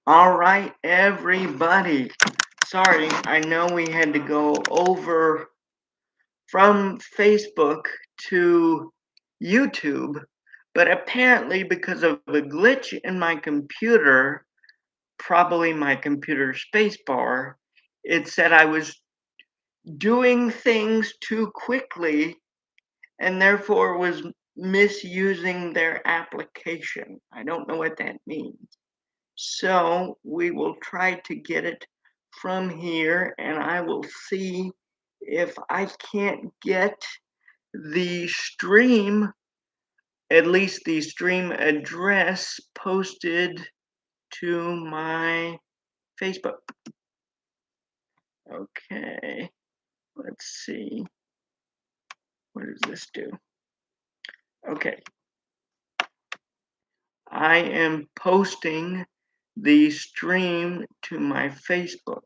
All right, everybody. Sorry, I know we had to go over from Facebook to YouTube, but apparently because of a glitch in my computer, probably my computer spacebar, it said I was doing things too quickly and therefore was misusing their application. I don't know what that means. So we will try to get it from here, and I will see if I can't get the stream, at least the stream address, posted to my Facebook. Okay, let's see. What does this do? Okay. I am posting the stream to my Facebook.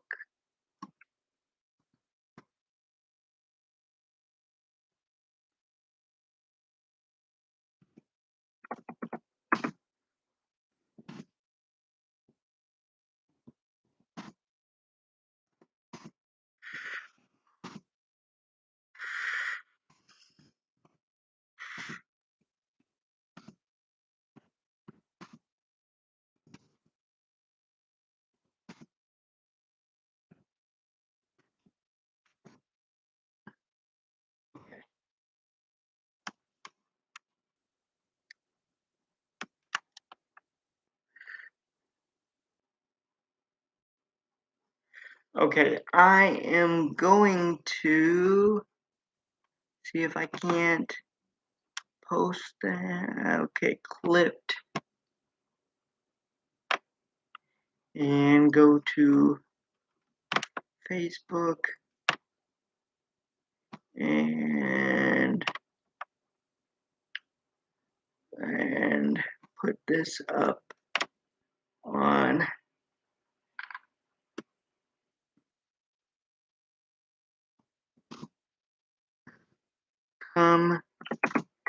Okay, I am going to see if I can't post that. Okay, clipped. And go to Facebook and put this up on come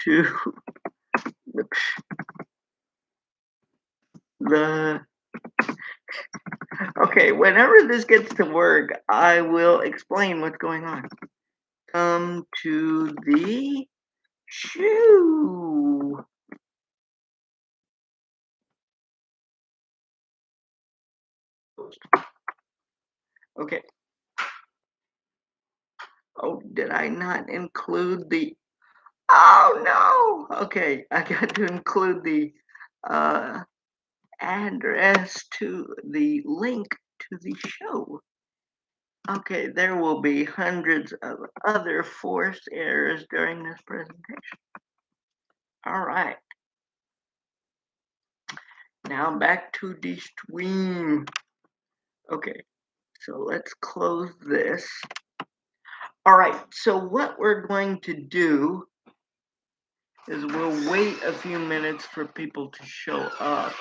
to the okay, whenever this gets to work, I will explain what's going on. Come to the shoe. Okay. Oh, did I not include the oh no! Okay, I got to include the address to the link to the show. Okay, there will be hundreds of other forced errors during this presentation. All right. Now back to the stream. Okay, so let's close this. All right, so what we're going to do is we'll wait a few minutes for people to show up.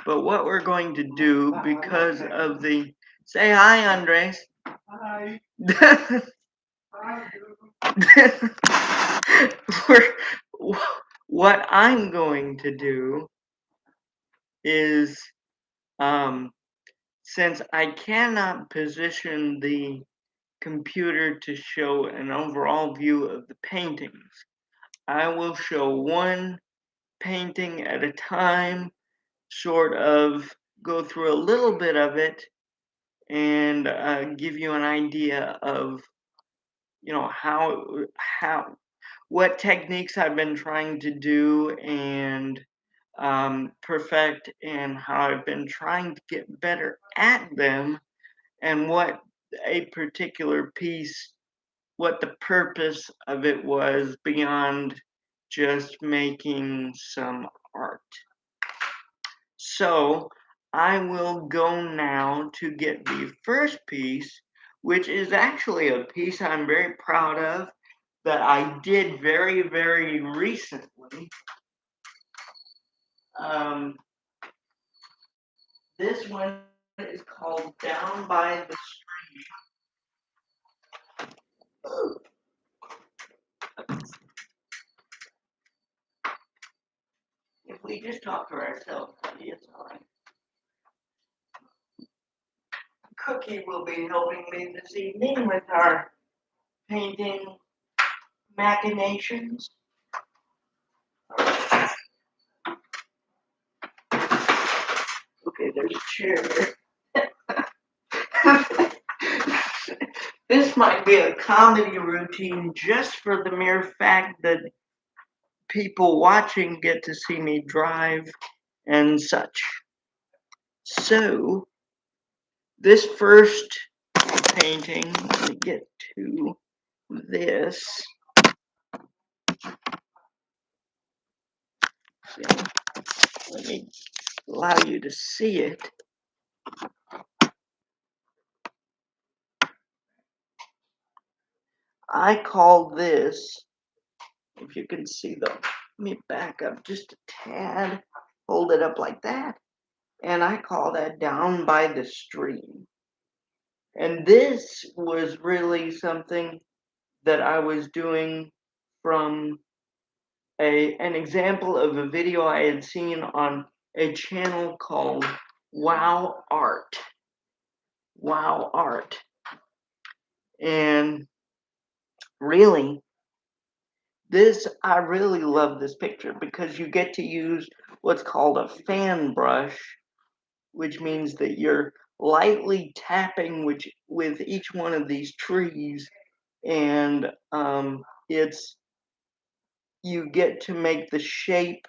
But what we're going to do, because of the say hi, Andres. Hi. What I'm going to do is, since I cannot position the computer to show an overall view of the paintings, I will show one painting at a time, sort of go through a little bit of it, and give you an idea of, you know, what techniques I've been trying to do and perfect, and how I've been trying to get better at them, and what a particular piece, what the purpose of it was beyond just making some art. So I will go now to get the first piece, which is actually a piece I'm very proud of that I did very, very recently. This one is called Down by the Stream. We just talk to ourselves, buddy. It's all right. Cookie will be helping me this evening with our painting machinations. Okay, there's a chair. This might be a comedy routine just for the mere fact that people watching get to see me drive and such. So, this first painting, let me get to this. See, let me allow you to see it. I call this, if you can see the, let me back up just a tad, hold it up like that, and I call that Down by the Stream. And this was really something that I was doing from an example of a video I had seen on a channel called Wow Art. Wow Art. And really, I really love this picture because you get to use what's called a fan brush, which means that you're lightly tapping with each one of these trees, and you get to make the shape,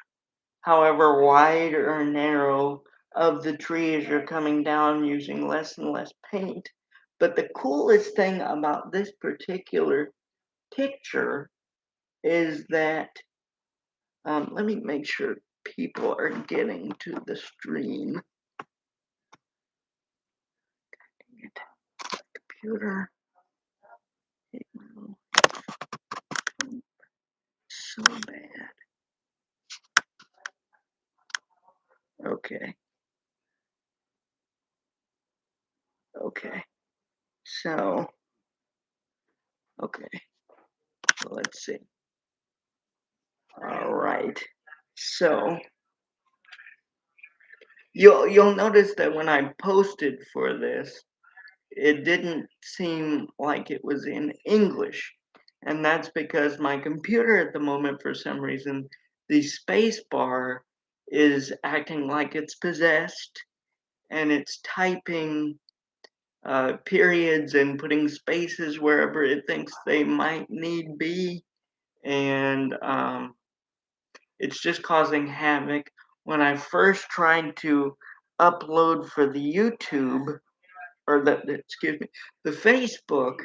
however wide or narrow, of the tree as you're coming down using less and less paint. But the coolest thing about this particular picture is that, let me make sure people are getting to the stream. Computer. So bad. Okay. Okay. So, okay. Let's see. All right. So, you'll notice that when I posted for this, it didn't seem like it was in English. And that's because my computer at the moment, for some reason, the space bar is acting like it's possessed, and it's typing periods and putting spaces wherever it thinks they might need be. And it's just causing havoc. When I first tried to upload for the YouTube, or excuse me, the Facebook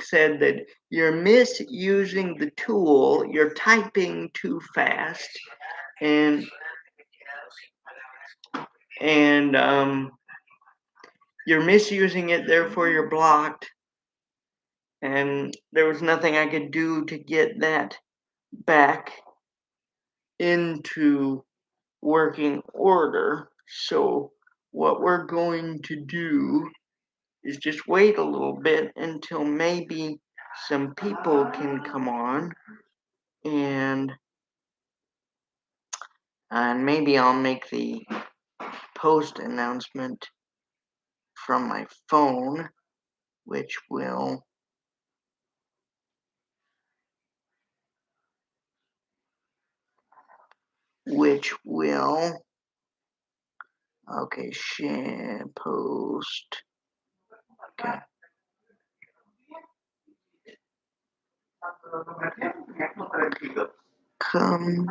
said that you're misusing the tool, you're typing too fast, and you're misusing it, therefore you're blocked. And there was nothing I could do to get that back into working order. So what we're going to do is just wait a little bit until maybe some people can come on, and maybe I'll make the post announcement from my phone, which will okay, share post. Okay. Come.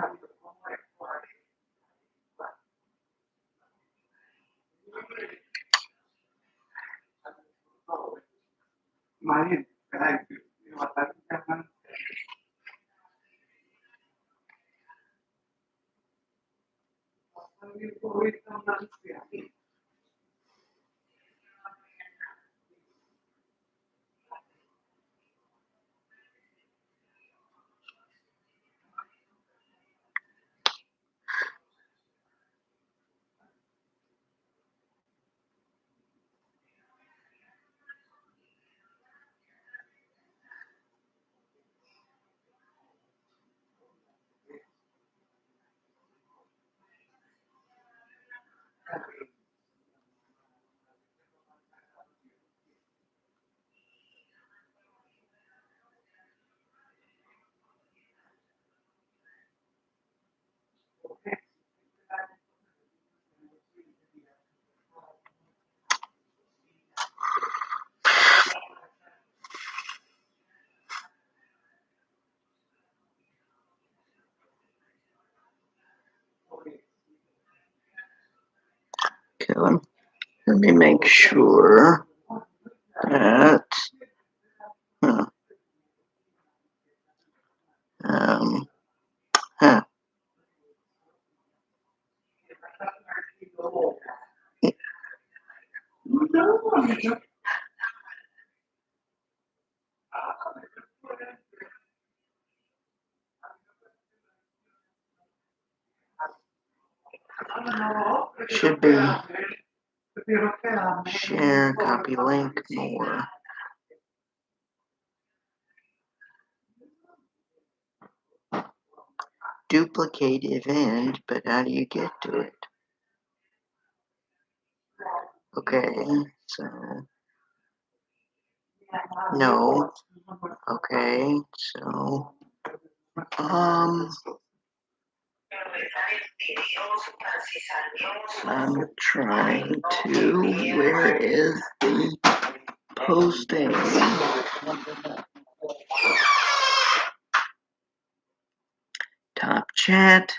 on. Let me make sure that huh, um, huh, should be share, copy link, more. Duplicate event, but how do you get to it? Okay, so no. Okay, so I'm trying to. Where is the posting? Top chat.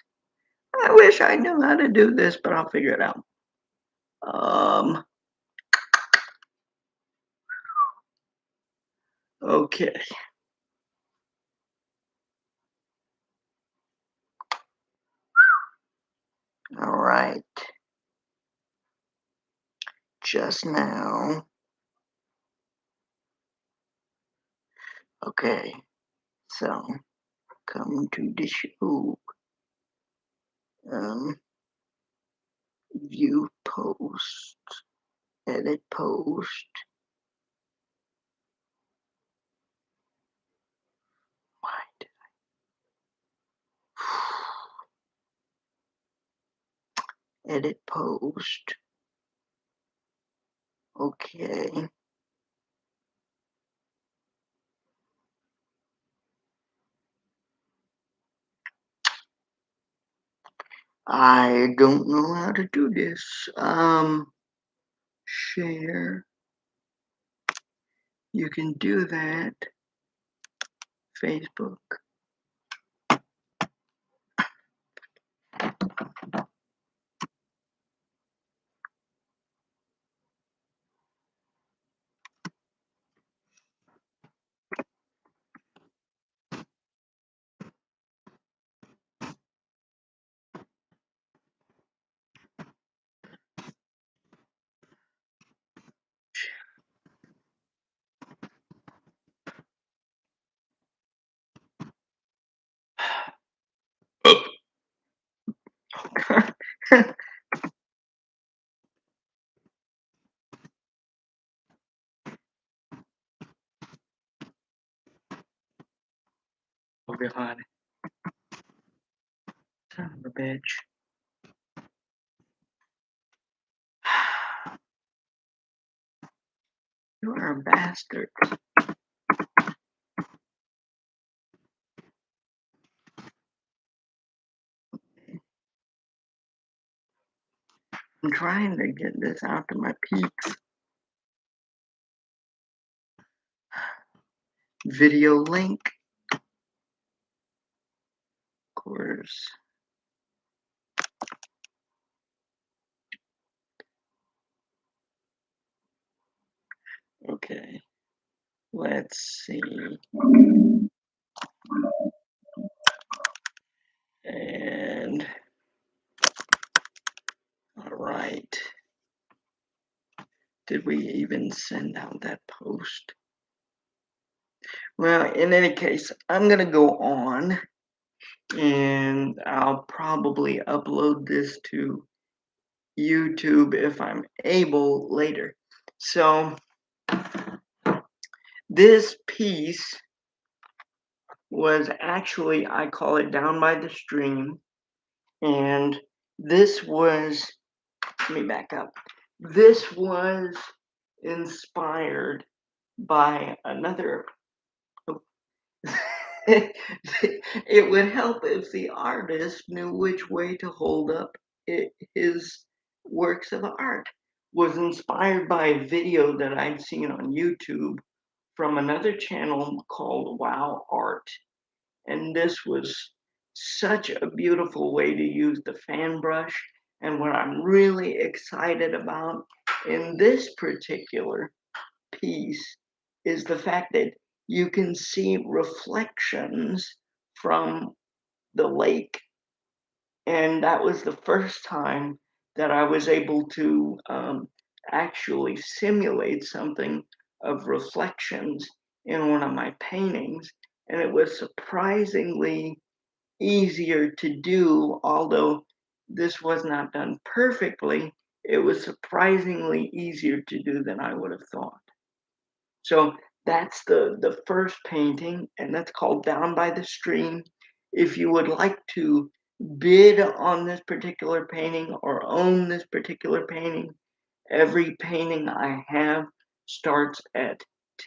I wish I knew how to do this, but I'll figure it out. Okay. All right. Just now. Okay. So, come to the show. View post. Edit post. Why did I? Edit post. Okay. I don't know how to do this. Share. You can do that. Facebook. behind. Son of a bitch. You are a bastard. I'm trying to get this out to my peeps. Video link. Of course. Okay. Let's see. And all right. Did we even send out that post? Well, in any case, I'm gonna go on and I'll probably upload this to YouTube if I'm able later. So this piece was actually, I call it Down by the Stream, and this was, let me back up. This was inspired by another. It would help if the artist knew which way to hold up his works of art. Was inspired by a video that I'd seen on YouTube from another channel called Wow Art. And this was such a beautiful way to use the fan brush And what I'm really excited about in this particular piece is the fact that you can see reflections from the lake. And that was the first time that I was able to actually simulate something of reflections in one of my paintings. And it was surprisingly easier to do, although this was not done perfectly. It was surprisingly easier to do than I would have thought. So that's the first painting, and that's called Down by the Stream. If you would like to bid on this particular painting or own this particular painting, every painting I have starts at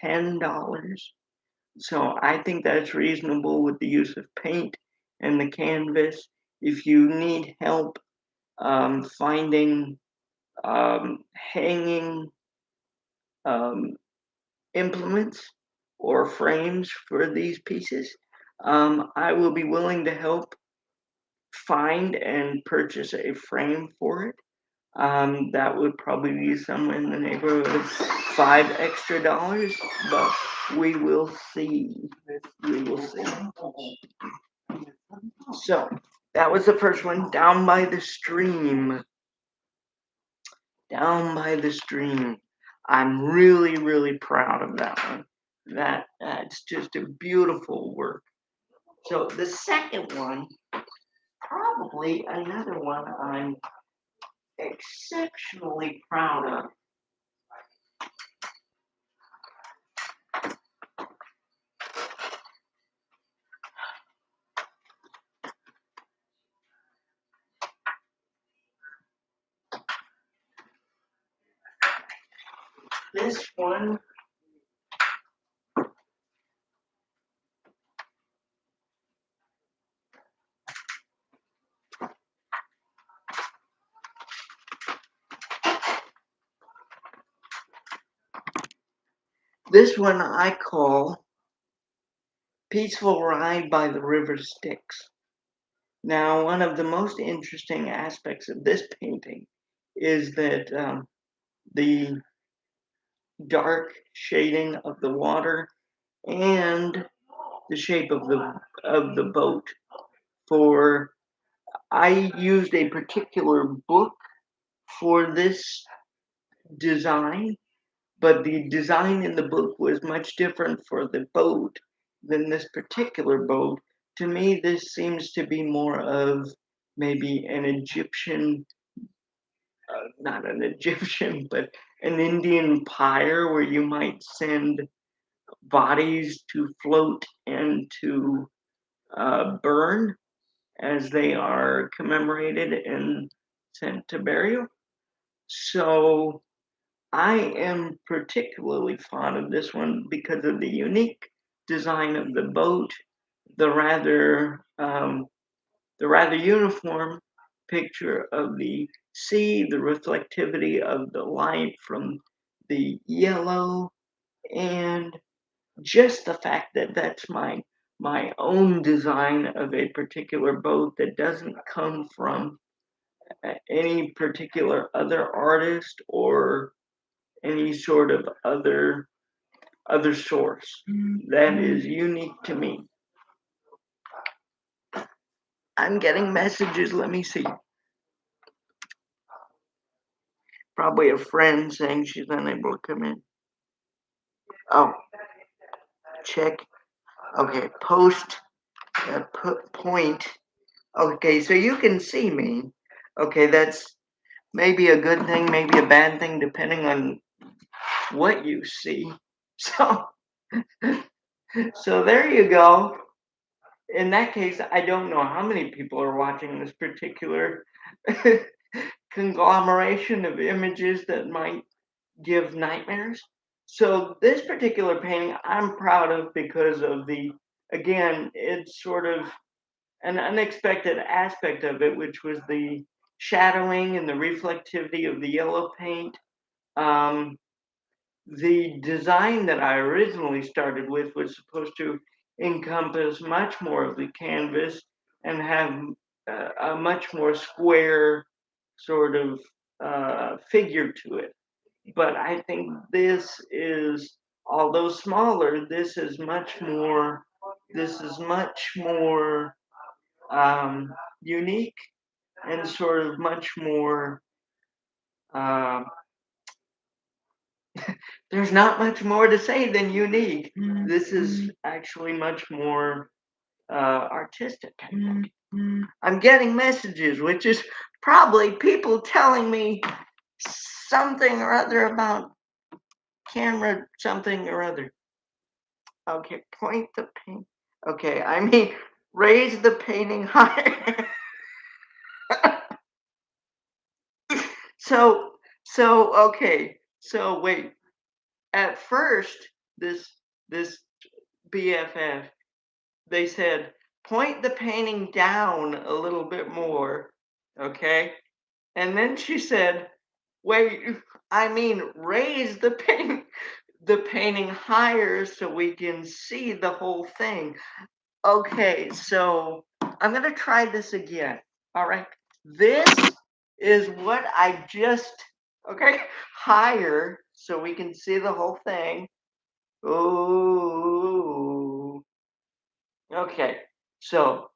$10. So I think that's reasonable with the use of paint and the canvas. If you need help finding hanging um, implements or frames for these pieces, I will be willing to help find and purchase a frame for it. That would probably be somewhere in the neighborhood of $5 extra, but we will see. We will see. So that was the first one, Down by the Stream. Down by the Stream. I'm really, really proud of that one. That's just a beautiful work. So the second one, probably another one I'm exceptionally proud of. This one I call Peaceful Ride by the River Styx. Now, one of the most interesting aspects of this painting is that the dark shading of the water and the shape of the boat. For I used a particular book for this design, but the design in the book was much different for the boat than this particular boat. To me, this seems to be more of maybe an Egyptian, not an Egyptian, but an Indian pyre where you might send bodies to float and to burn as they are commemorated and sent to burial. So I am particularly fond of this one because of the unique design of the boat, the rather uniform picture of the sea, the reflectivity of the light from the yellow, and just the fact that that's my own design of a particular boat that doesn't come from any particular other artist or any sort of other source that is unique to me. I'm getting messages. Let me see. Probably a friend saying she's unable to come in. Oh, check. Okay, post point. Okay, so you can see me. Okay, that's maybe a good thing, maybe a bad thing, depending on what you see. So, so there you go. In that case, I don't know how many people are watching this particular conglomeration of images that might give nightmares. So this particular painting I'm proud of because of again, it's sort of an unexpected aspect of it, which was the shadowing and the reflectivity of the yellow paint. Um, the design that I originally started with was supposed to encompass much more of the canvas and have a much more square sort of figure to it. But I think this is, although smaller, this is much more unique and sort of much more. Um, there's not much more to say than unique. This is actually much more artistic, I think. I'm getting messages, which is probably people telling me something or other about camera something or other. Okay, point the paint. Okay, I mean, raise the painting higher. so, okay. So wait. At first, this this BFF, they said point the painting down a little bit more. Okay, and then she said, wait, I mean, raise the painting higher so we can see the whole thing. Okay, so I'm gonna try this again. All right. This is what I just, okay, higher so we can see the whole thing. Ooh. Okay. So,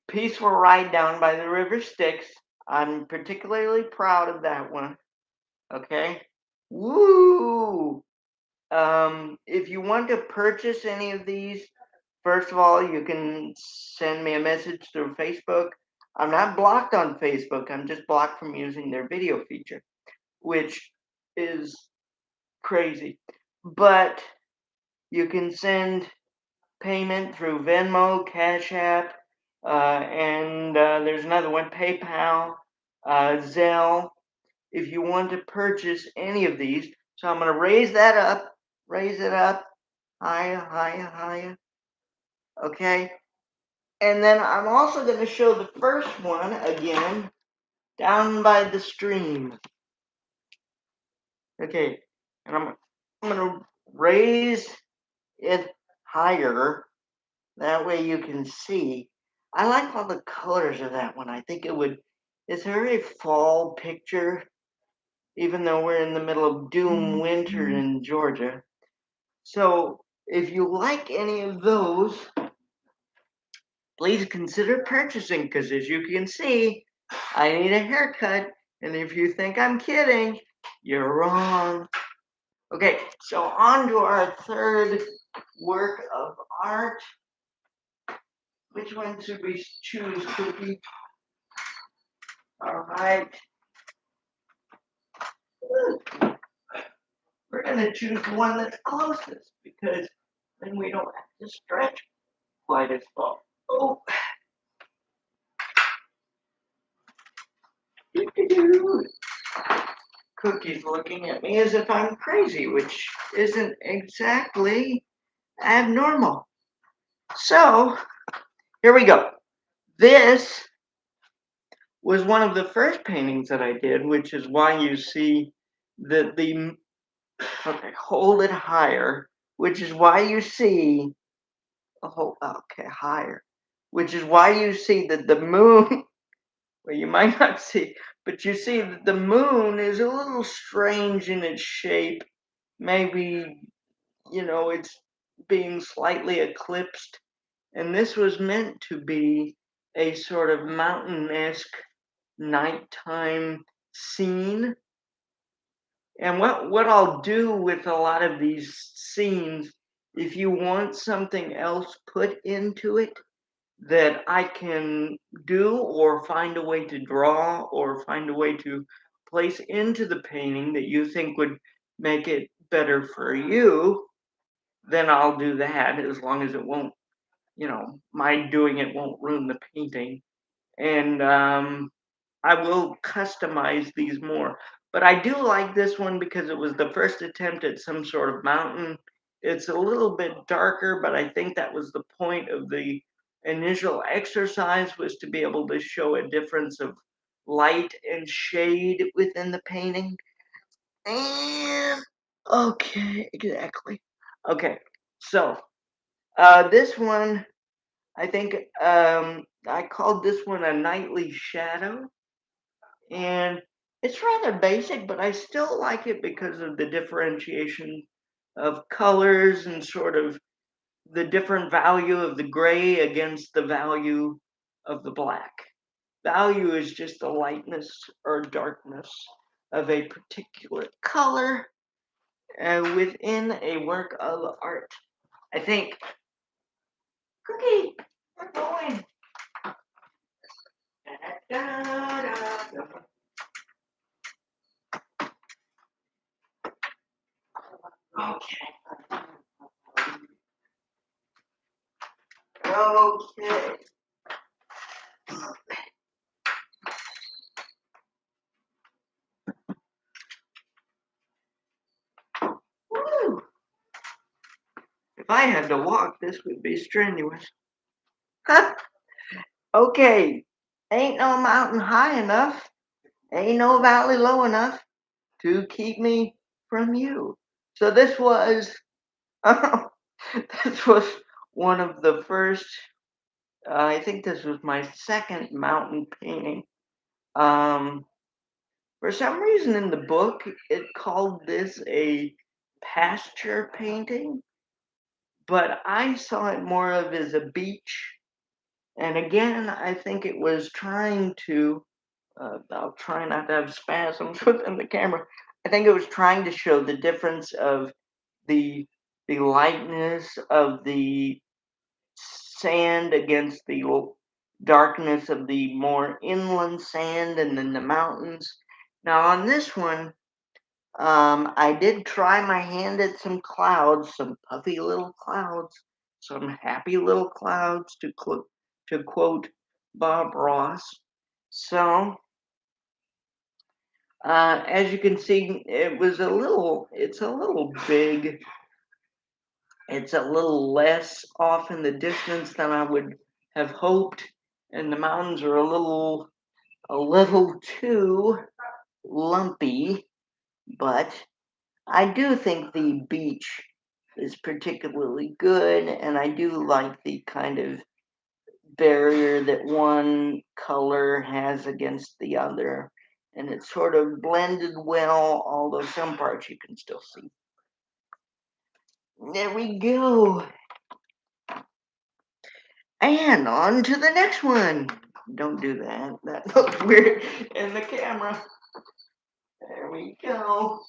Peaceful Ride Down by the River Styx. I'm particularly proud of that one. Okay. Woo! If you want to purchase any of these, first of all, you can send me a message through Facebook. I'm not blocked on Facebook. I'm just blocked from using their video feature, which is crazy. But you can send payment through Venmo, Cash App, and there's another one, PayPal, Zelle, if you want to purchase any of these. So I'm going to raise it up, higher, higher, higher. Okay. And then I'm also going to show the first one again, down by the stream. Okay. And I'm going to raise it higher. That way you can see. I like all the colors of that one. I think it's a very fall picture, even though we're in the middle of doom winter in Georgia. So if you like any of those, please consider purchasing, because as you can see, I need a haircut. And if you think I'm kidding, you're wrong. Okay, so on to our third work of art. Which one should we choose, Cookie? All right. We're going to choose the one that's closest, because then we don't have to stretch quite as far. Oh. Cookie's looking at me as if I'm crazy, which isn't exactly abnormal. So, here we go. This was one of the first paintings that I did, which is why you see that okay, hold it higher, which is why you see, okay, higher, which is why you see that the moon, well, you might not see, but you see that the moon is a little strange in its shape. Maybe, it's being slightly eclipsed. And this was meant to be a sort of mountain-esque nighttime scene. And what I'll do with a lot of these scenes, if you want something else put into it that I can do or find a way to draw or find a way to place into the painting that you think would make it better for you, then I'll do that, as long as it won't, my doing it won't ruin the painting. And I will customize these more. But I do like this one because it was the first attempt at some sort of mountain. It's a little bit darker, but I think that was the point of the initial exercise, was to be able to show a difference of light and shade within the painting. And okay, exactly. Okay, so this one, I think I called this one a nightly shadow. And It's rather basic, but I still like it because of the differentiation of colors and sort of the different value of the gray against the value of the black. Value is just the lightness or darkness of a particular color within a work of art. I think. Cookie, we're going. Da, da, da, da. Okay. Okay. Woo. If I had to walk, this would be strenuous. Okay. Ain't no mountain high enough, ain't no valley low enough to keep me from you. So this was this was one of the first. I think this was my second mountain painting. Um, for some reason in the book, it called this a pasture painting, but I saw it more of as a beach. And again, I think it was trying to. I'll try not to have spasms within the camera. I think it was trying to show the difference of the the lightness of the sand against the darkness of the more inland sand and then the mountains. Now on this one, I did try my hand at some clouds, some puffy little clouds, some happy little clouds to quote Bob Ross. So as you can see, it's a little big. It's a little less off in the distance than I would have hoped, and the mountains are a little too lumpy, but I do think the beach is particularly good, and I do like the kind of barrier that one color has against the other, and it's sort of blended well, although some parts you can still see. There we go. And on to the next one. Don't do that. That looks weird in the camera. There we go.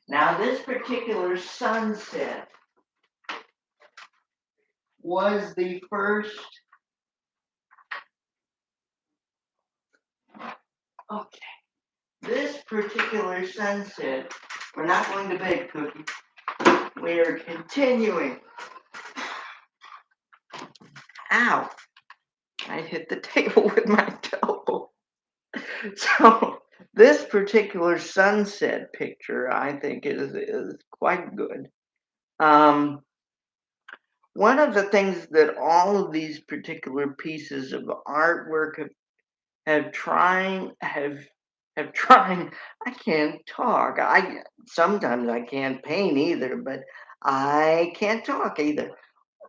Now, this particular sunset was the first. Okay. This particular sunset, we're not going to bed, Cookie. We are continuing. Ow. I hit the table with my toe. So, this particular sunset picture, I think, is quite good. One of the things that all of these particular pieces of artwork have trying have trying. I can't talk. I sometimes I can't paint either, but I can't talk either.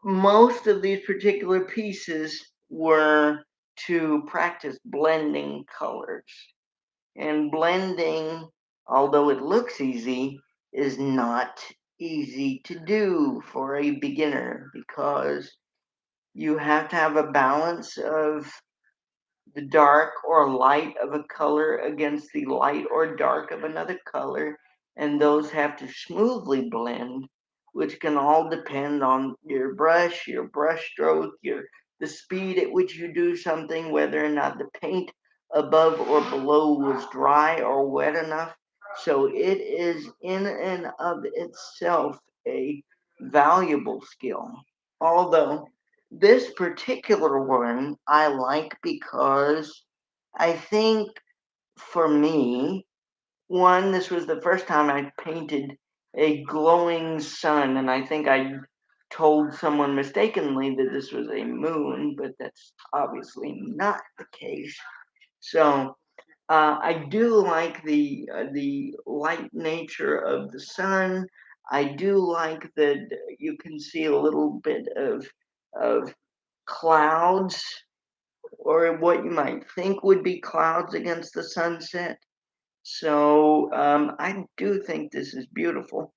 Most of these particular pieces were to practice blending colors. And blending, although it looks easy, is not easy to do for a beginner because you have to have a balance of the dark or light of a color against the light or dark of another color, and those have to smoothly blend, which can all depend on your brush stroke, the speed at which you do something, whether or not the paint above or below was dry or wet enough. So it is in and of itself a valuable skill. Although this particular one I like because I think for me, one, this was the first time I painted a glowing sun, and I think I told someone mistakenly that this was a moon, but that's obviously not the case. So I do like the light nature of the sun. I do like that you can see a little bit of clouds or what you might think would be clouds against the sunset. So I do think this is beautiful.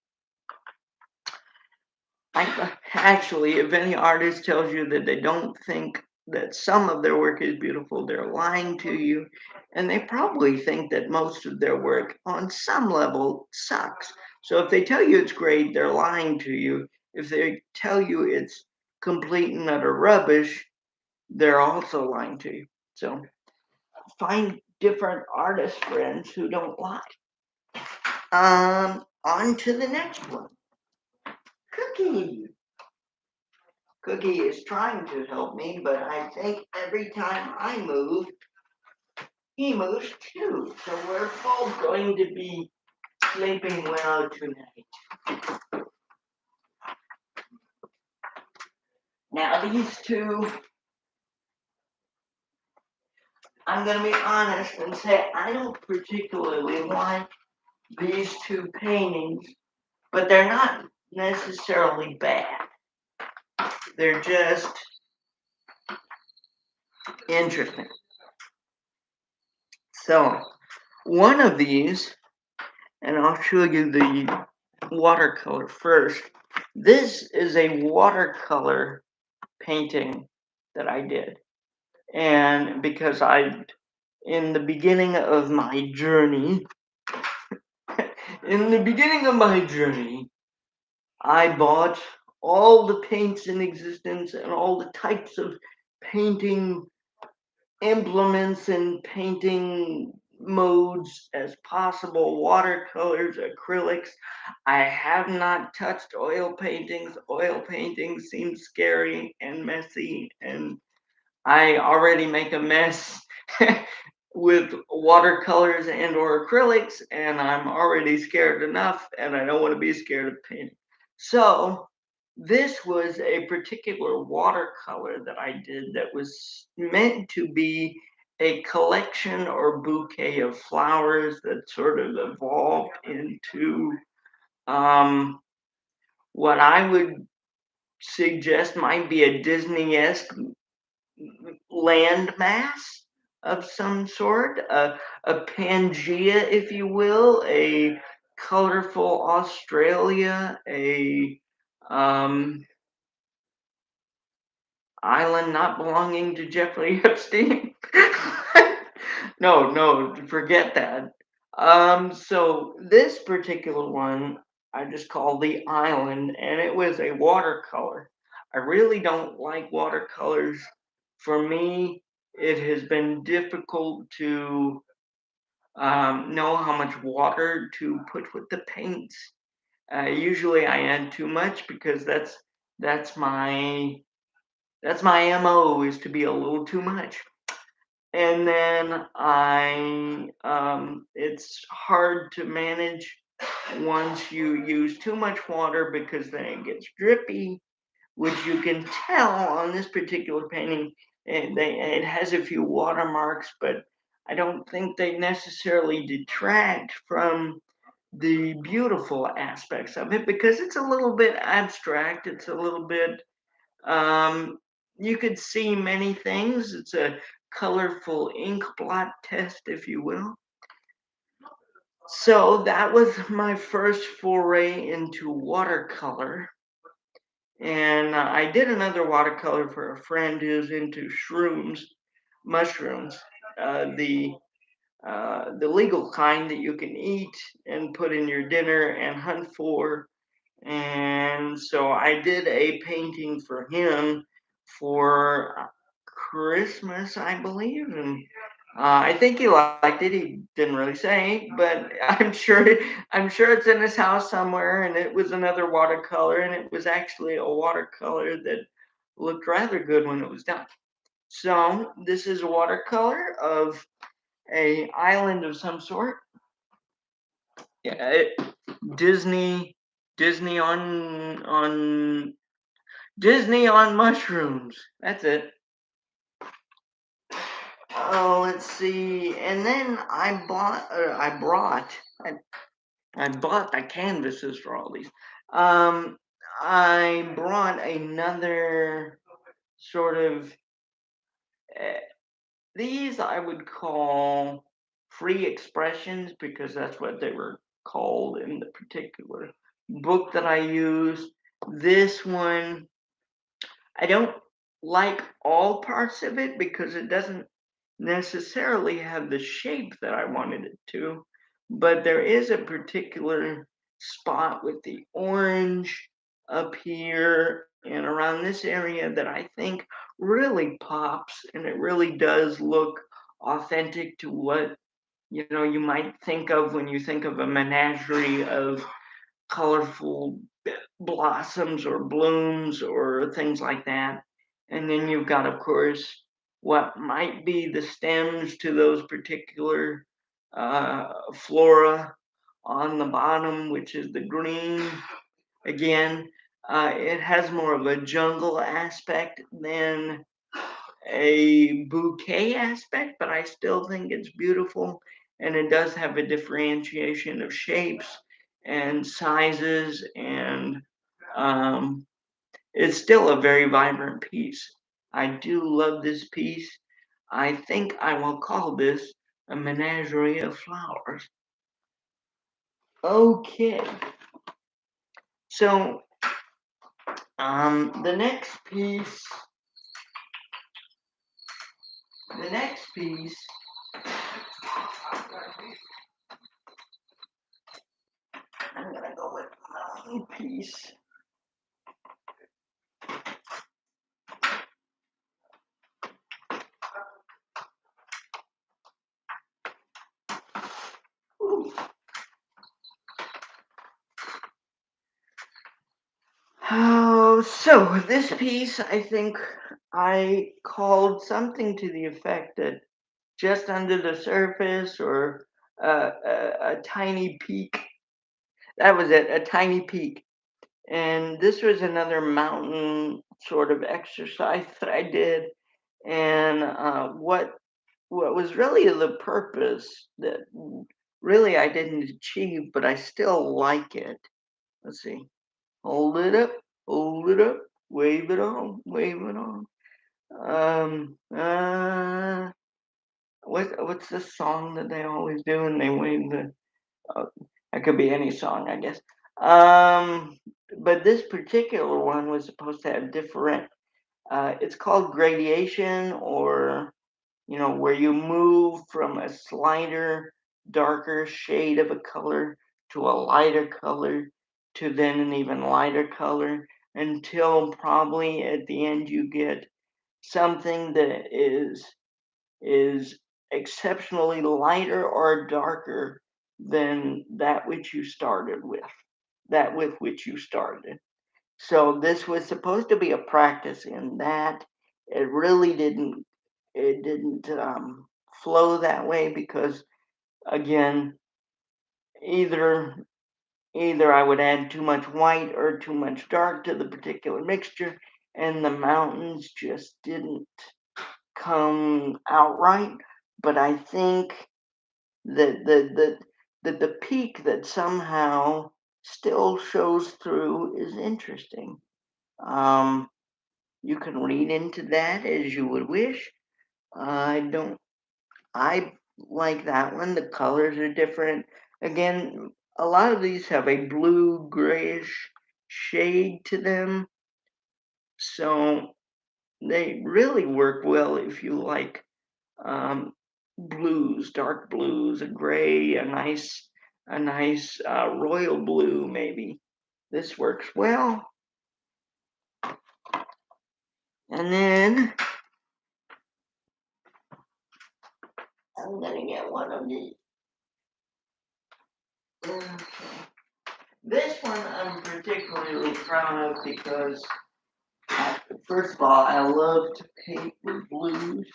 Actually, if any artist tells you that they don't think that some of their work is beautiful, they're lying to you, and they probably think that most of their work on some level sucks. So if they tell you it's great, they're lying to you. If they tell you it's complete and utter rubbish, they're also lying to you. So find different artist friends who don't lie. On to the next one. Cookie. Cookie is trying to help me, but I think every time I move, he moves too. So we're both going to be sleeping well tonight. Now these two, I'm going to be honest and say I don't particularly like these two paintings, but they're not necessarily bad. They're just interesting. So one of these, and I'll show you the watercolor first. This is a watercolor painting that I did. And because in the beginning of my journey, I bought all the paints in existence and all the types of painting implements and painting modes as possible, watercolors, acrylics. I have not touched oil paintings. Oil paintings seem scary and messy, and I already make a mess with watercolors and or acrylics, and I'm already scared enough, and I don't want to be scared of painting. So this was a particular watercolor that I did that was meant to be a collection or bouquet of flowers that sort of evolved into what I would suggest might be a Disney-esque landmass of some sort, a Pangea, if you will, a colorful Australia, a um, island not belonging to Jeffrey Epstein. No, forget that. So this particular one I just called the island, and it was a watercolor. I really don't like watercolors. For me, it has been difficult to know how much water to put with the paints. Usually, I add too much because that's my that's my MO, is to be a little too much. And then it's hard to manage once you use too much water because then it gets drippy, which you can tell on this particular painting. It has a few watermarks, but I don't think they necessarily detract from the beautiful aspects of it because it's a little bit abstract. It's a little bit um, you could see many things. It's a colorful ink blot test, if you will. So that was my first foray into watercolor. And I did another watercolor for a friend who's into shrooms, mushrooms, uh, the the legal kind that you can eat and put in your dinner and hunt for. And so I did a painting for him for Christmas, I believe, and I think he liked it. He didn't really say, but I'm sure it's in his house somewhere. And it was another watercolor, and it was actually a watercolor that looked rather good when it was done. So this is a watercolor of a island of some sort. Yeah, Disney, Disney Disney on mushrooms. That's it. Oh, let's see. And then I bought the canvases for all these. Um, I brought another sort of these I would call free expressions because that's what they were called in the particular book that I use. This one, I don't like all parts of it because it doesn't necessarily have the shape that I wanted it to, but there is a particular spot with the orange up here and around this area that I think really pops, and it really does look authentic to what you might think of when you think of a menagerie of colorful blossoms or blooms or things like that. And then you've got, of course, what might be the stems to those particular flora on the bottom, which is the green. Again, it has more of a jungle aspect than a bouquet aspect, but I still think it's beautiful. And it does have a differentiation of shapes and sizes, and um, it's still a very vibrant piece. I do love this piece. I think I will call this a menagerie of flowers. Okay, so the next piece, I'm gonna go with my piece. Ooh. Oh, so this piece, I think I called something to the effect that just under the surface or a tiny peak. That was it, a tiny peak. And this was another mountain sort of exercise that I did. And what was really the purpose that really I didn't achieve, but I still like it. Let's see. Hold it up, wave it on, wave it on. Um, uh, what's the song that they always do and they wave the? Uh, it could be any song, I guess. Um, but this particular one was supposed to have different. It's called gradation, or where you move from a slighter, darker shade of a color to a lighter color to then an even lighter color until probably at the end you get something that is exceptionally lighter or darker than that which you started with, that with which you started. So this was supposed to be a practice in that. It really didn't flow that way because again, either either I would add too much white or too much dark to the particular mixture, and the mountains just didn't come out right. But I think that the peak that somehow still shows through is interesting. Um, you can read into that as you would wish. I don't. I like that one. The colors are different. Again, a lot of these have a blue grayish shade to them, so they really work well if you like um, blues, dark blues, a gray, a nice royal blue maybe. This works well. And then I'm gonna get one of these. Okay. This one I'm particularly proud of because, first of all, I love to paint with blues,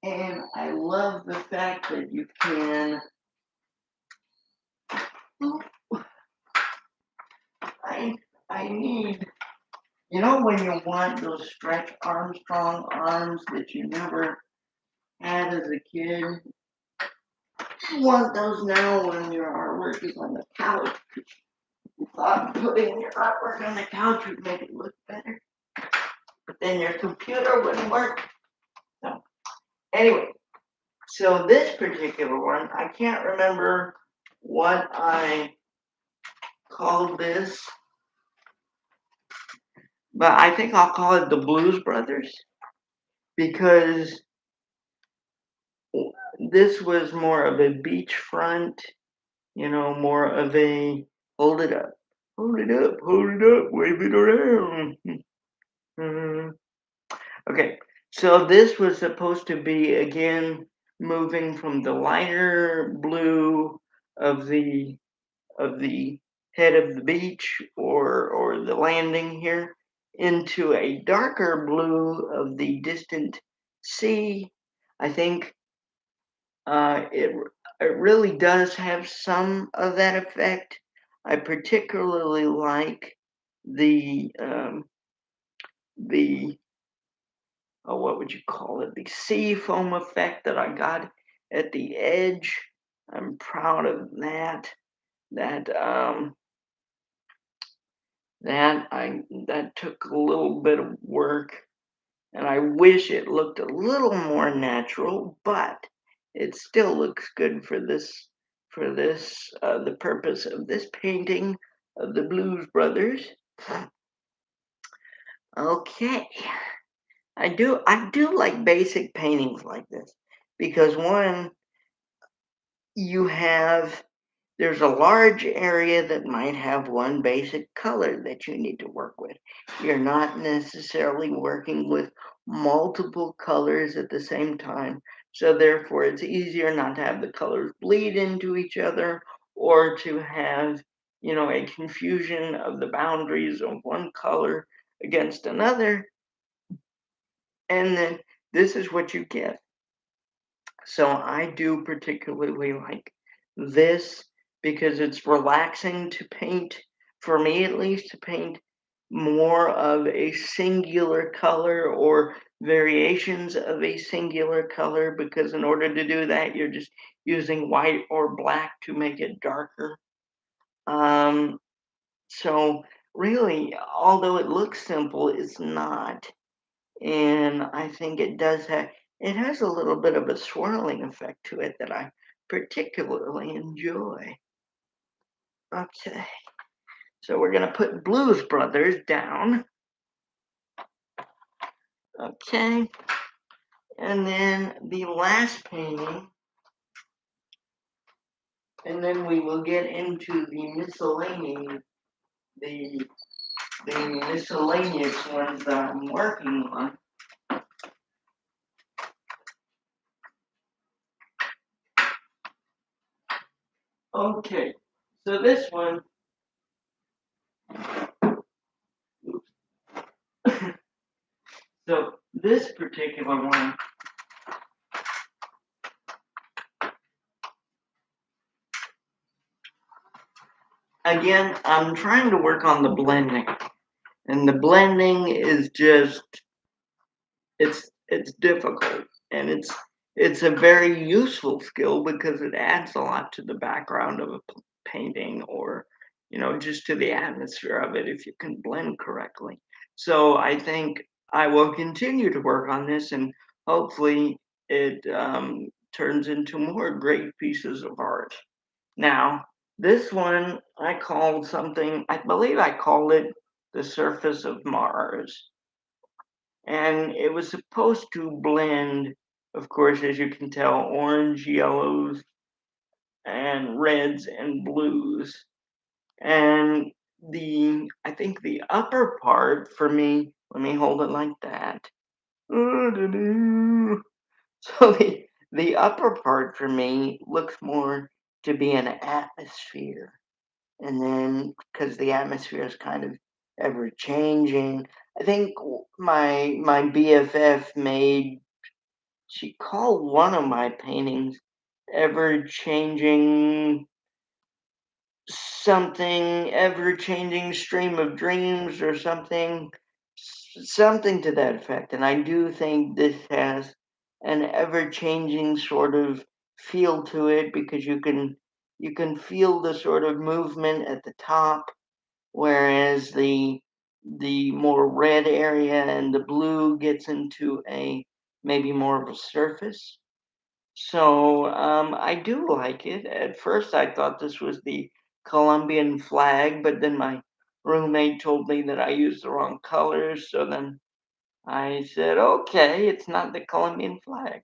and I love the fact that you can. I I need, when you want those stretch Armstrong arms that you never had as a kid. You want those now when your artwork is on the couch. You thought putting your artwork on the couch would make it look better, but then your computer wouldn't work. So Anyway, so this particular one, I can't remember what I called this, but I think I'll call it the Blues Brothers because this was more of a beachfront, more of a hold it up, hold it up, wave it around. Okay, so this was supposed to be again moving from the lighter blue of the head of the beach or the landing here into a darker blue of the distant sea. I think it really does have some of that effect. I particularly like the what would you call it? The sea foam effect that I got at the edge. I'm proud of that. That that took a little bit of work, and I wish it looked a little more natural, but it still looks good for this the purpose of this painting of the Blues Brothers. Okay, I do like basic paintings like this because one, you have there's a large area that might have one basic color that you need to work with. You're not necessarily working with multiple colors at the same time. So therefore it's easier not to have the colors bleed into each other or to have, a confusion of the boundaries of one color against another. And then this is what you get. So I do particularly like this because it's relaxing to paint, for me at least, to paint more of a singular color or variations of a singular color, because in order to do that, you're just using white or black to make it darker. Um, so really, although it looks simple, it's not. And I think it has a little bit of a swirling effect to it that I particularly enjoy. Okay, so we're gonna put Blues Brothers down. Okay, and then the last painting, and then we will get into the miscellaneous, the the miscellaneous ones that I'm working on. Okay, so this one, so this particular one, again, I'm trying to work on the blending, and the blending is just it's difficult, and it's a very useful skill because it adds a lot to the background of a painting, or just to the atmosphere of it if you can blend correctly. So I think I will continue to work on this, and hopefully it turns into more great pieces of art. Now, this one I believe I called it the surface of Mars. And it was supposed to blend, of course, as you can tell, orange, yellows, and reds and blues. And I think the upper part for me, let me hold it like that. So the upper part for me looks more to be an atmosphere. And then because the atmosphere is kind of ever changing, I think my BFF she called one of my paintings ever changing something, ever changing stream of dreams or something to that effect. And I do think this has an ever changing sort of feel to it because you can feel the sort of movement at the top, whereas the more red area and the blue gets into a maybe more of a surface. So I do like it. At first, I thought this was the Colombian flag, but then my roommate told me that I used the wrong colors. So then I said, okay, it's not the Colombian flag.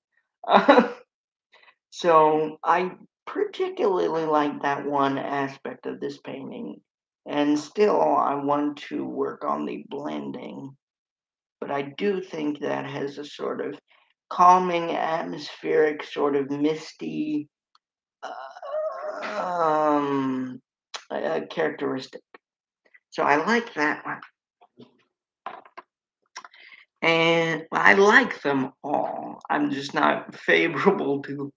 So I particularly like that one aspect of this painting. And still, I want to work on the blending, but I do think that has a sort of calming, atmospheric, sort of misty um, characteristic. So I like that one. And I like them all. I'm just not favorable to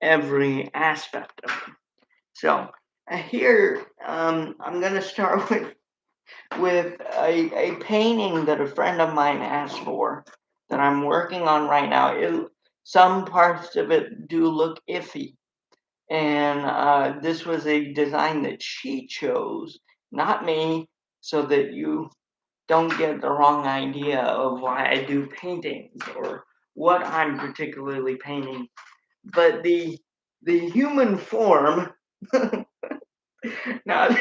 every aspect of them. So here, I'm going to start with a painting that a friend of mine asked for that I'm working on right now. Some parts of it do look iffy. And this was a design that she chose, not me, so that you don't get the wrong idea of why I do paintings or what I'm particularly painting. But the human form. now,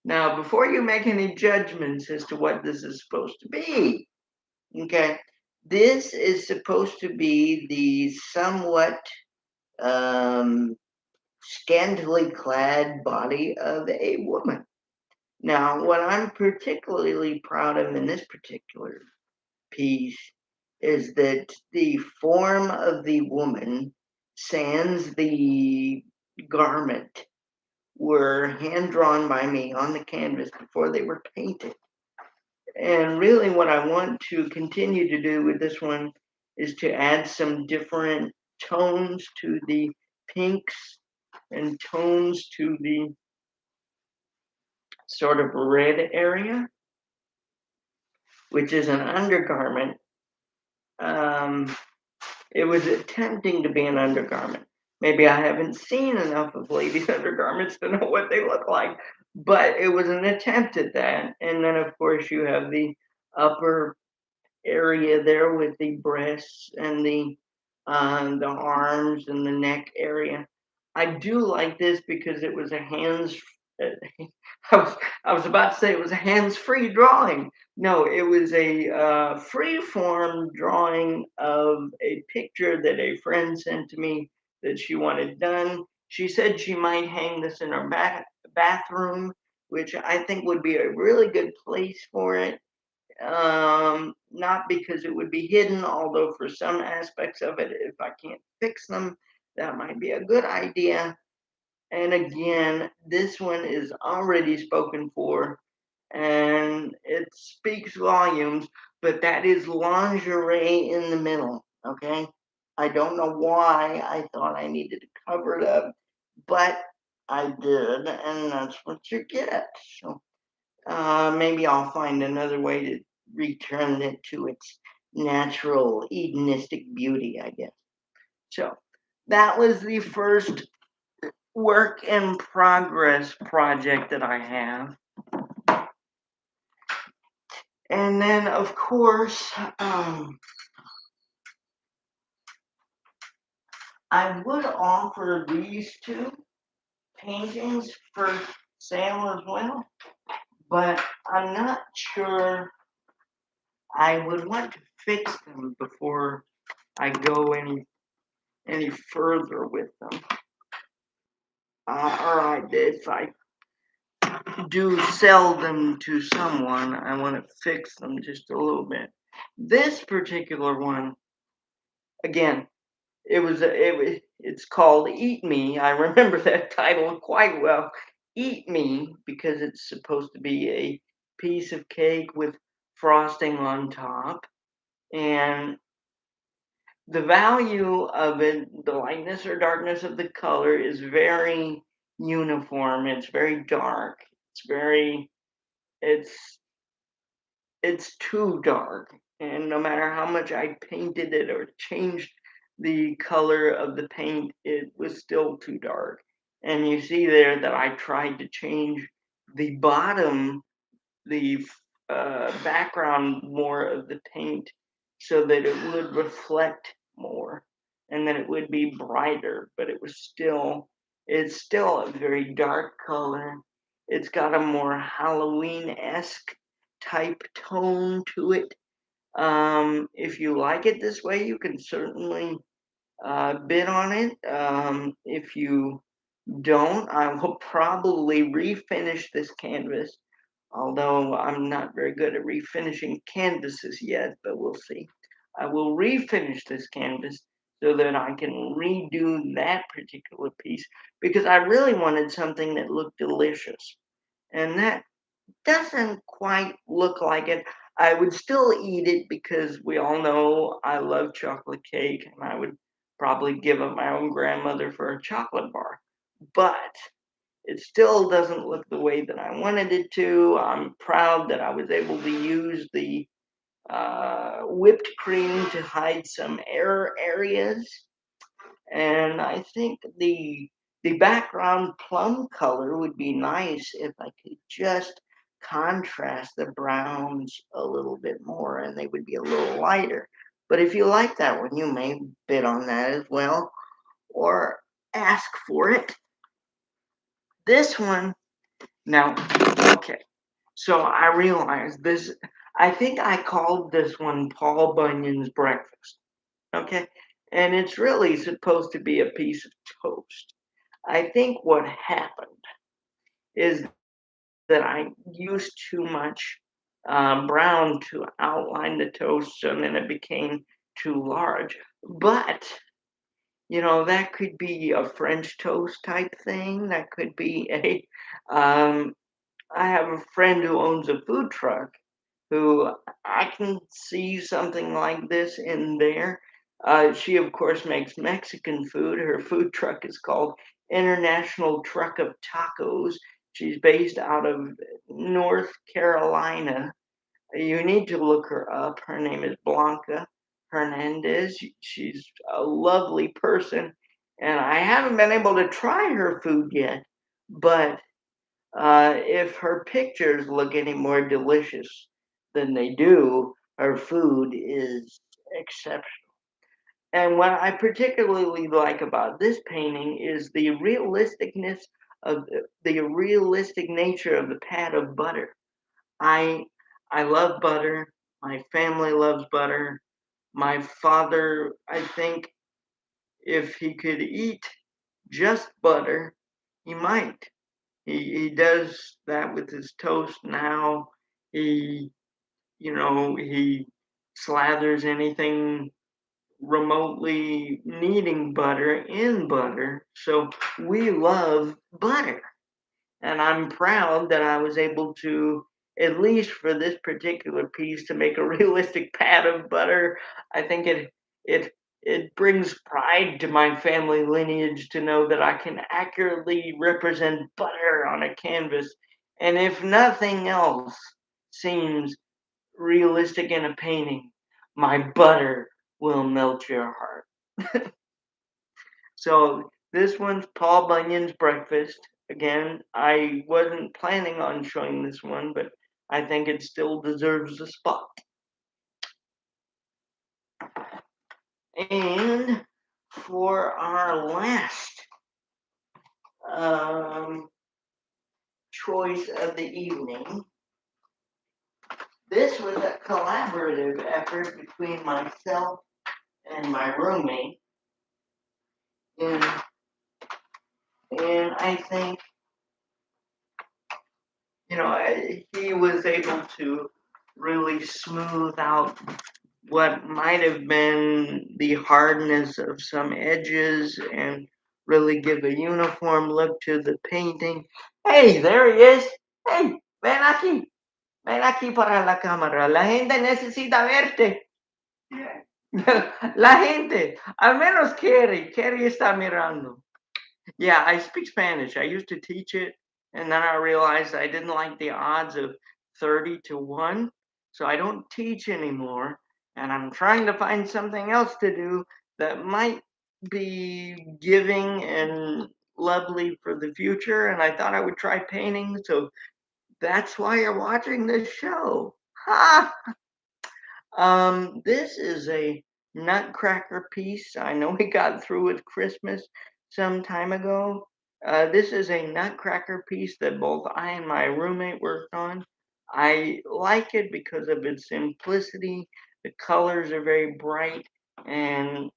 now, before you make any judgments as to what this is supposed to be, okay, this is supposed to be the somewhat um, scantily clad body of a woman. Now, what I'm particularly proud of in this particular piece is that the form of the woman, sans the garment, were hand drawn by me on the canvas before they were painted. And really, what I want to continue to do with this one is to add some different tones to the pinks and tones to the sort of red area, which is an undergarment. Um, it was attempting to be an undergarment. Maybe I haven't seen enough of ladies' undergarments to know what they look like, but it was an attempt at that. And then, of course, you have the upper area there with the breasts and the arms and the neck area. I do like this because it was a hands. I was I was about to say it was a hands-free drawing. No, it was a free-form drawing of a picture that a friend sent to me that she wanted done. She said she might hang this in her bathroom, which I think would be a really good place for it. Not because it would be hidden, although for some aspects of it, if I can't fix them, that might be a good idea. And again, this one is already spoken for and it speaks volumes, but that is lingerie in the middle, okay? I don't know why I thought I needed to cover it up, but I did, and that's what you get. So maybe I'll find another way to return it to its natural hedonistic beauty, I guess. So that was the first work in progress project that I have. And then, of course, I would offer these two paintings for sale as well, but I'm not sure I would want to fix them before I go any further with them. All right, if I do sell them to someone, I want to fix them just a little bit. This particular one, again, it's called Eat Me. I remember that title quite well. Eat Me because it's supposed to be a piece of cake with frosting on top. And the value of it, the lightness or darkness of the color is very uniform. It's very dark. It's it's too dark. And no matter how much I painted it or changed the color of the paint, it was still too dark. And you see there that I tried to change the bottom, the background more of the paint so that it would reflect more, and then it would be brighter, but it's still a very dark color. It's got a more Halloween-esque type tone to it. If you like it this way, you can certainly bid on it. If you don't, I will probably refinish this canvas, although I'm not very good at refinishing canvases yet, but we'll see. I will refinish this canvas so that I can redo that particular piece because I really wanted something that looked delicious. And that doesn't quite look like it. I would still eat it because we all know I love chocolate cake and I would probably give up my own grandmother for a chocolate bar. But it still doesn't look the way that I wanted it to. I'm proud that I was able to use the whipped cream to hide some error areas. And I think the background plum color would be nice if I could just contrast the browns a little bit more and they would be a little lighter. But if you like that one, you may bid on that as well or ask for it. This one, now, okay, so I realized this, I think I called this one Paul Bunyan's Breakfast, okay? And it's really supposed to be a piece of toast. I think what happened is that I used too much brown to outline the toast, and then it became too large. But, that could be a French toast type thing. That could be I have a friend who owns a food truck who I can see something like this in there. She, of course, makes Mexican food. Her food truck is called International Truck of Tacos. She's based out of North Carolina. You need to look her up. Her name is Blanca Hernandez. She's a lovely person, and I haven't been able to try her food yet, but if her pictures look any more delicious than they do, her food is exceptional. And what I particularly like about this painting is the realisticness of the realistic nature of the pat of butter. I I love butter. My family loves butter. My father, I think, if he could eat just butter, he might. He does that with his toast now. He, he slathers anything remotely needing butter in butter. So we love butter. And I'm proud that I was able to, at least for this particular piece, to make a realistic pat of butter. I think it it brings pride to my family lineage to know that I can accurately represent butter on a canvas. And if nothing else seems realistic in a painting, my butter will melt your heart. So this one's Paul Bunyan's Breakfast. Again, I wasn't planning on showing this one, but I think it still deserves a spot. And for our last um, choice of the evening, this was a collaborative effort between myself and my roommate. And, and I think, he was able to really smooth out what might have been the hardness of some edges and really give a uniform look to the painting. Hey, there he is. Hey, ven aquí para la cámara. La gente necesita verte. La gente, al menos Kerry está mirando. Yeah, I speak Spanish. I used to teach it, and then I realized I didn't like the odds of 30 to 1, so I don't teach anymore. And I'm trying to find something else to do that might be giving and lovely for the future. And I thought I would try painting, so that's why you're watching this show. Ha! This is a nutcracker piece. I know we got through with Christmas some time ago. This is a nutcracker piece that both I and my roommate worked on. I like it because of its simplicity. The colors are very bright and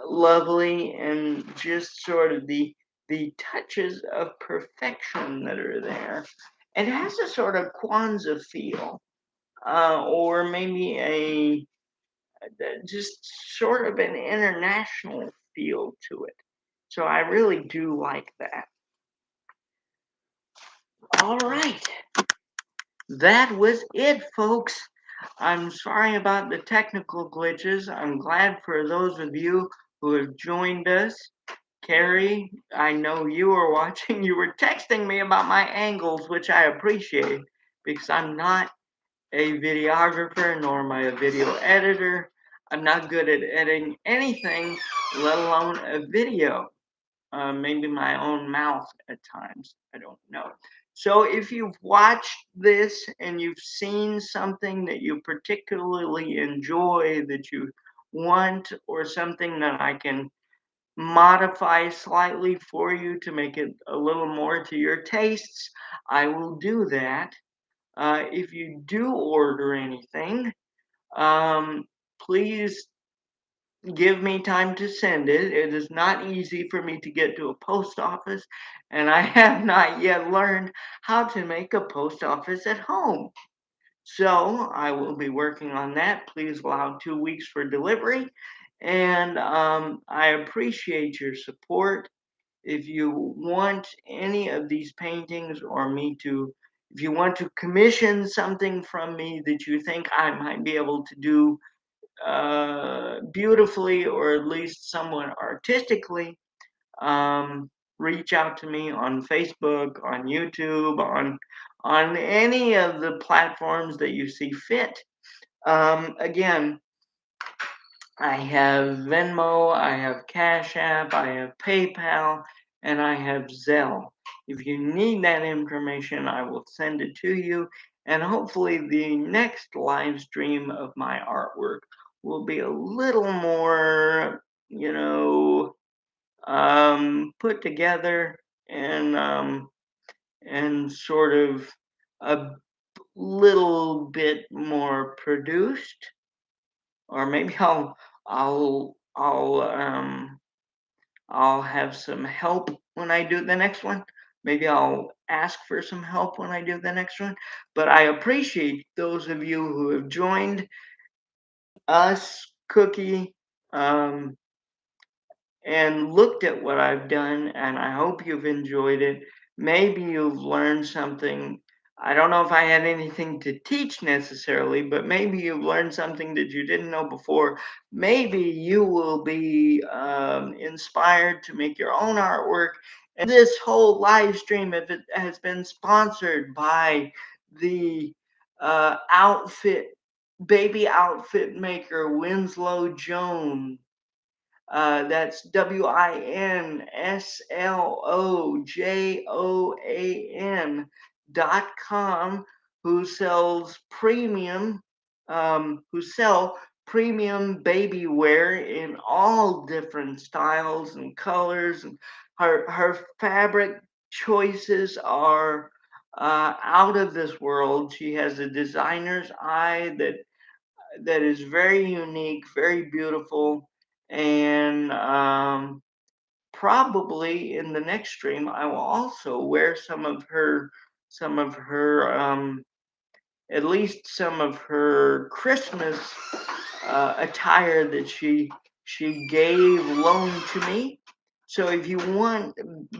lovely, and just sort of the touches of perfection that are there. It has a sort of Kwanzaa feel, or maybe a just sort of an international feel to it. So I really do like that. All right, that was it, folks. I'm sorry about the technical glitches. I'm glad for those of you who have joined us. Carrie, I know you were watching. You were texting me about my angles, which I appreciate because I'm not a videographer nor am I a video editor. I'm not good at editing anything, let alone a video. Maybe my own mouth at times. I don't know. So if you've watched this and you've seen something that you particularly enjoy, that you want, or something that I can modify slightly for you to make it a little more to your tastes, I will do that. If you do order anything, please give me time to send it. It is not easy for me to get to a post office, and I have not yet learned how to make a post office at home. So I will be working on that. Please allow 2 weeks for delivery. And I appreciate your support. If you want any of these paintings or me to, if you want to commission something from me that you think I might be able to do beautifully or at least somewhat artistically, reach out to me on Facebook, on YouTube, on any of the platforms that you see fit. Again, I have Venmo, I have Cash App, I have PayPal, and I have Zelle. If you need that information, I will send it to you. And hopefully, the next live stream of my artwork will be a little more, put together and sort of a little bit more produced, or maybe I'll I'll um I'll have some help when I do the next one. Maybe I'll ask for some help when I do the next one. But I appreciate those of you who have joined us, Cookie, um, and looked at what I've done, and I hope you've enjoyed it. Maybe you've learned something. I don't know if I had anything to teach necessarily, but maybe you've learned something that you didn't know before. Maybe you will be inspired to make your own artwork. And this whole live stream, if it has been sponsored by the baby outfit maker Winslow Jones. That's WINSLOJOAN.com, who sell premium baby wear in all different styles and colors. And her fabric choices are out of this world. She has a designer's eye that is very unique, very beautiful, and probably in the next stream I will also wear some of her at least some of her Christmas attire that she gave loaned to me. So if you want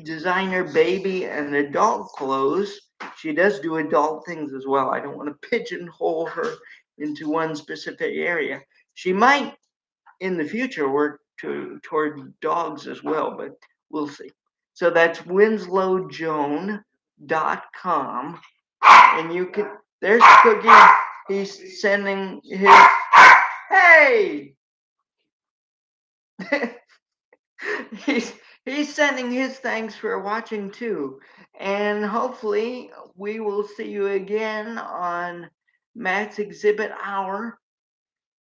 designer baby and adult clothes, she does do adult things as well. I don't want to pigeonhole her into one specific area. She might in the future work toward dogs as well, but we'll see. So that's winslowjoan.com, and you can. There's Cookie. He's sending his. Hey. he's he's sending his thanks for watching too, and hopefully we will see you again on Matt's Exhibit Hour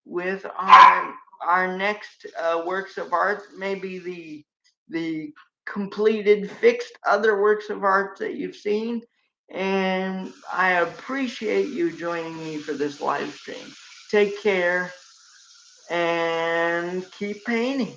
with our next works of art, maybe the completed, fixed other works of art that you've seen. And I appreciate you joining me for this live stream. Take care and keep painting.